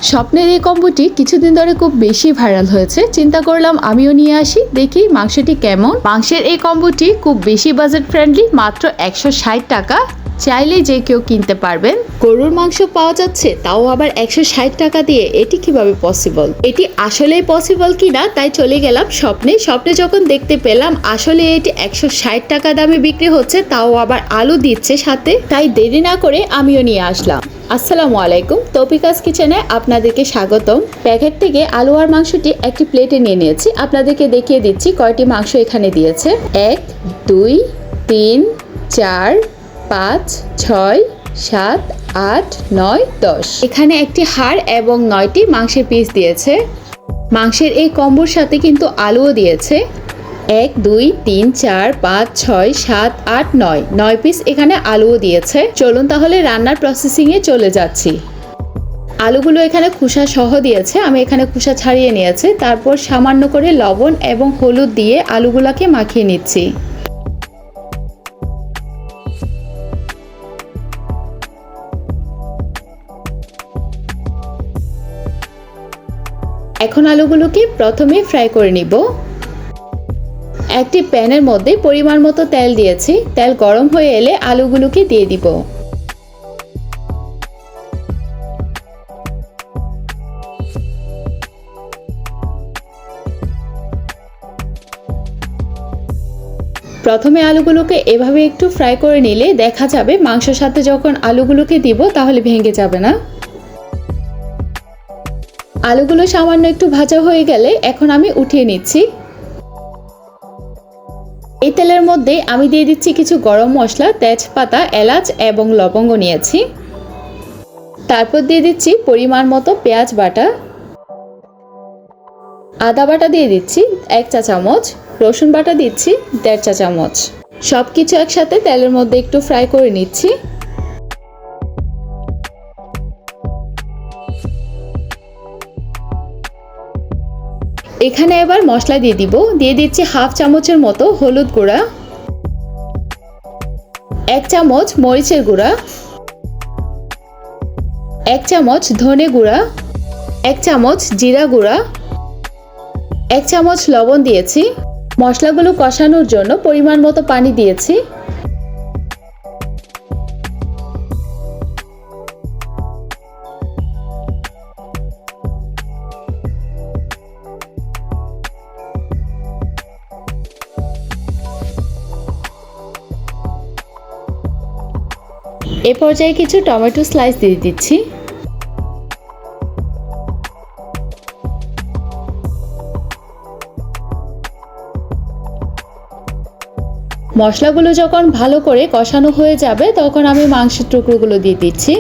স্বপ্নের এই কম্বোটি কিছুদিন ধরে খুব বেশি ভাইরাল হয়েছে। চিন্তা করলাম আমিও নিয়ে আসি, দেখি মাংসটি কেমন। মাংসের এই কম্বোটি খুব বেশি বাজেট ফ্রেন্ডলি, মাত্র 160 টাকা। চাইলে যে কেউ কিনতে পারবেন। গরুর মাংস পাওয়া যাচ্ছে, তাও আবার 160 টাকা দিয়ে। এটি কিভাবে পসিবল? এটি আসলেই পসিবল কিনা তাই চলে গেলাম স্বপ্নে। স্বপ্নে যখন দেখতে পেলাম আসলে এটি 160 টাকা দামে বিক্রি হচ্ছে, তাও আবার আলু দিচ্ছে সাথে, তাই দেরি না করে আমিও নিয়ে আসলাম। আসসালামু আলাইকুম, তৌফিকাস কিচেনে আপনাদেরকে স্বাগতম। প্যাকেট থেকে আলু আর মাংসটি একটি প্লেটে নিয়ে নিয়েছি। আপনাদেরকে দেখিয়ে দিচ্ছি কয়টি মাংস এখানে দিয়েছে। 1 2 3 4 5 6 7 8 9 10। এখানে একটি হাড় এবং 9টি মাংসের পিস দিয়েছে। মাংসের এই কম্বোর সাথে কিন্তু আলুও দিয়েছে। 1 2 3 4 5 6 7 8 9 9 পিস এখানে আলুও দিয়েছে। চলুন তাহলে রান্নার প্রসেসিংয়ে চলে যাচ্ছি। আলুগুলো এখানে খোসা সহ দিয়েছে, আমি এখানে খোসা ছাড়িয়ে নিয়েছি। তারপর সামান্য করে লবণ এবং হলুদ দিয়ে আলুগুলোকে মাখিয়ে নিচ্ছি। এখন আলুগুলোকে প্রথমে ফ্রাই করে নিব। একটি প্যানের মধ্যে পরিমাণ মতো তেল দিয়েছি। তেল গরম হয়ে এলে আলুগুলোকে দিয়ে দিব। প্রথমে আলুগুলোকে এভাবে একটু ফ্রাই করে নিলে দেখা যাবে মাংসের সাথে যখন আলুগুলোকে দিব তাহলে ভেঙে যাবে না। আলুগুলো সামান্য একটু ভাজা হয়ে গেলে এখন আমি উঠিয়ে নিচ্ছি। এই তেলের মধ্যে আমি দিয়ে দিচ্ছি কিছু গরম মশলা, তেজপাতা, এলাচ এবং লবঙ্গ নিয়েছি। তারপর দিয়ে দিচ্ছি পরিমাণ মতো পেঁয়াজ বাটা, আদা বাটা দিয়ে দিচ্ছি 1 চা চামচ, রসুন বাটা দিচ্ছি 1.5 চা চামচ। সব কিছু একসাথে তেলের মধ্যে একটু ফ্রাই করে নিচ্ছি। এখানে এবার মশলা দিয়ে দিব। দিয়ে দিচ্ছি হাফ চামচের মতো হলুদ গুঁড়া, 1 চামচ মরিচের গুঁড়া, 1 চামচ ধনে গুঁড়া, 1 চামচ জিরা গুঁড়া, 1 চামচ লবণ দিয়েছি। মশলাগুলো কষানোর জন্য পরিমাণ মতো পানি দিয়েছি। এ পর্যায়ে কিছু টমেটো স্লাইস দিয়ে দিচ্ছি। মশলাগুলো যখন ভালো করে কষানো হয়ে যাবে তখন আমি মাংসের টুকরোগুলো দিয়ে দিচ্ছি।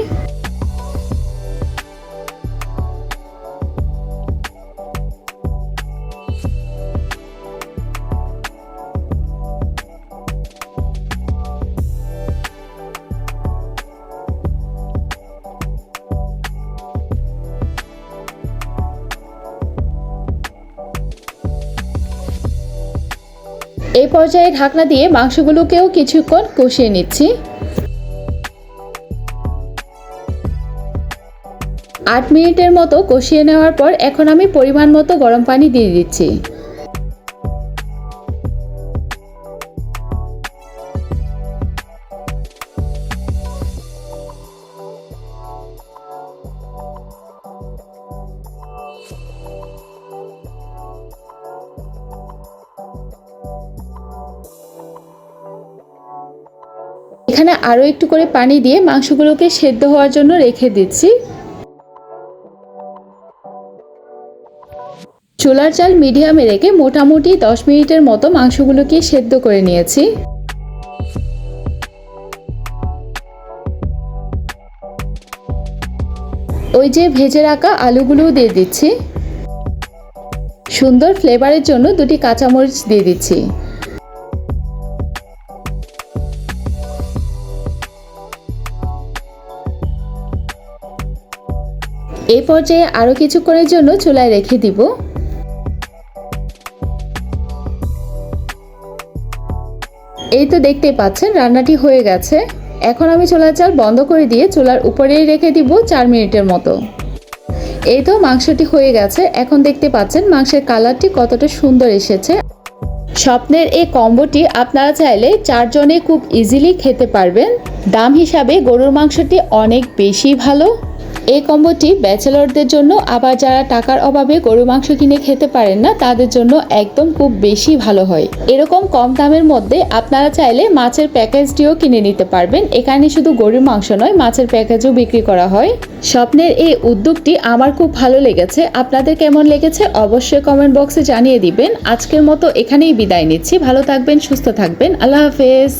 এই পর্যায়ে ঢাকনা দিয়ে মাংসগুলোকেও কিছুক্ষণ কষিয়ে নিচ্ছি। 8 মিনিটের মতো কষিয়ে নেওয়ার পর এখন আমি পরিমাণ মতো গরম পানি দিয়ে দিচ্ছি। এখানে আরও একটু করে পানি দিয়ে মাংসগুলোকে সেদ্ধ হওয়ার জন্য রেখে দিচ্ছি। চুলার জাল মিডিয়ামে রেখে মোটামুটি 10 মিনিটের মতো মাংসগুলোকে সেদ্ধ করে নিয়েছি। ওই যে ভেজে রাখা আলুগুলোও দিয়ে দিচ্ছি। সুন্দর ফ্লেভারের জন্য 2টি কাঁচামরিচ দিয়ে দিচ্ছি। এই পর্যায়ে আরও কিছুক্ষণের জন্য চুলায় রেখে দিব। এই তো দেখতেই পাচ্ছেন রান্নাটি হয়ে গেছে। এখন আমি চুলার জাল বন্ধ করে দিয়ে চুলার উপরেই রেখে দিব 4 মিনিটের মতো। এই তো মাংসটি হয়ে গেছে। এখন দেখতে পাচ্ছেন মাংসের কালারটি কতটা সুন্দর এসেছে। স্বপ্নের এই কম্বোটি আপনারা চাইলে 4 জনে খুব ইজিলি খেতে পারবেন। দাম হিসাবে গরুর মাংসটি অনেক বেশি ভালো। এই কম্বোটি ব্যাচেলরদের জন্য, আবার যারা টাকার অভাবে গরুর মাংস কিনে খেতে পারেন না তাদের জন্য একদম খুব বেশি ভালো হয়। এরকম কম দামের মধ্যে আপনারা চাইলে মাছের প্যাকেজটিও কিনে নিতে পারবেন। এখানে শুধু গরুর মাংস নয়, মাছের প্যাকেজও বিক্রি করা হয়। স্বপ্নের এই উদ্যোগটি আমার খুব ভালো লেগেছে। আপনাদের কেমন লেগেছে অবশ্যই কমেন্ট বক্সে জানিয়ে দিবেন। আজকের মতো এখানেই বিদায় নিচ্ছি। ভালো থাকবেন, সুস্থ থাকবেন। আল্লাহ হাফেজ।